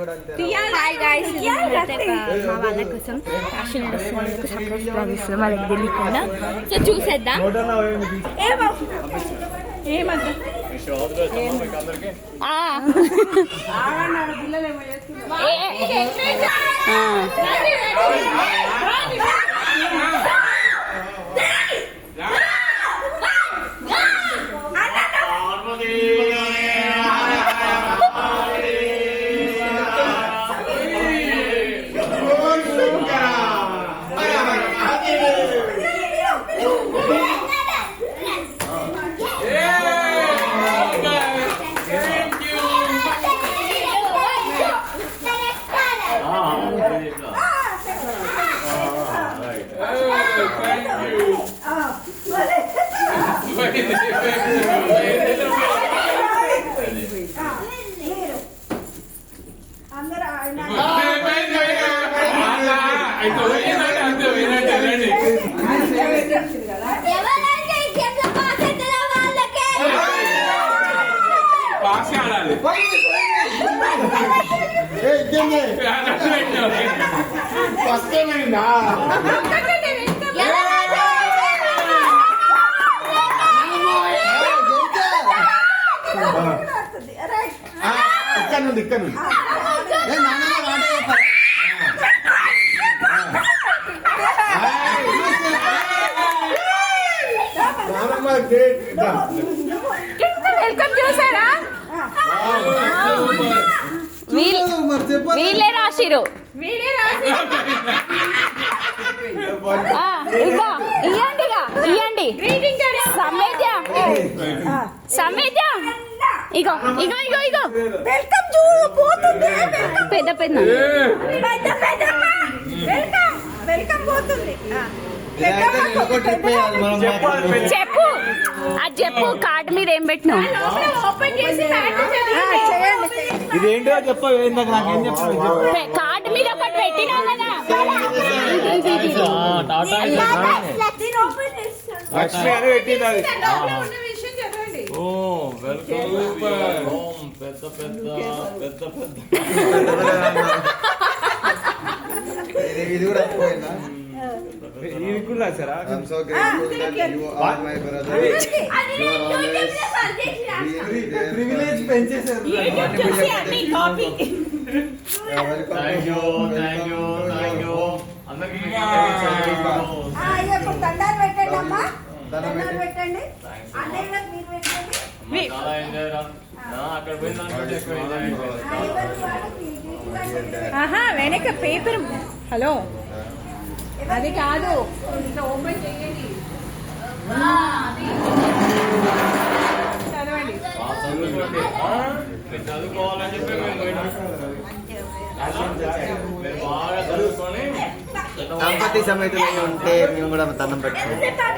Hi guys, మా వాళ్ళ కోసం ఫ్యాషన్ నడుస్తున్నందుకు సర్ప్రైజ్ ప్లాన్ ఇస్తున్నాం వాళ్ళకి తెలియకుండా. సో చూసేద్దాం. వెల్కమ్ చూసారా? వీళ్ళే రాసిరు. ఇయ్యండి సమేత ఇగో ఇగో ఇగో ఇగో వెల్కమ్ పోతుంది. పెద్ద పెద్ద వెల్కమ్ పోతుంది. చెప్పు, అది చెప్పు. కార్డు మీద ఏం పెట్టినావు? ఇదేంటో చెప్పు. కార్డు మీద ఒకటి పెట్టినావు కదా. లక్ష్మి అని పెట్టింది అది. పెద్ద పెద్ద పెద్ద ఇది కూడా పోయిందా? ఇది కూడా sir. I'm so grateful that you are my brother. You are always privilege పెంచేశారు. Thank you. అందరికీ దండాలు పెట్టండి అమ్మా, దండాలు పెట్టండి. అక్కడ పోయింది. వెనక పేపర్. హలో, అది కాదు, ఓపెన్ చేయండి. చదవండి. చదువుకోవాలని చెప్పి బాగా చదువుకొని దంపతి సమేతులై ఉంటే మేము కూడా దండం పెట్టుకుంటాం.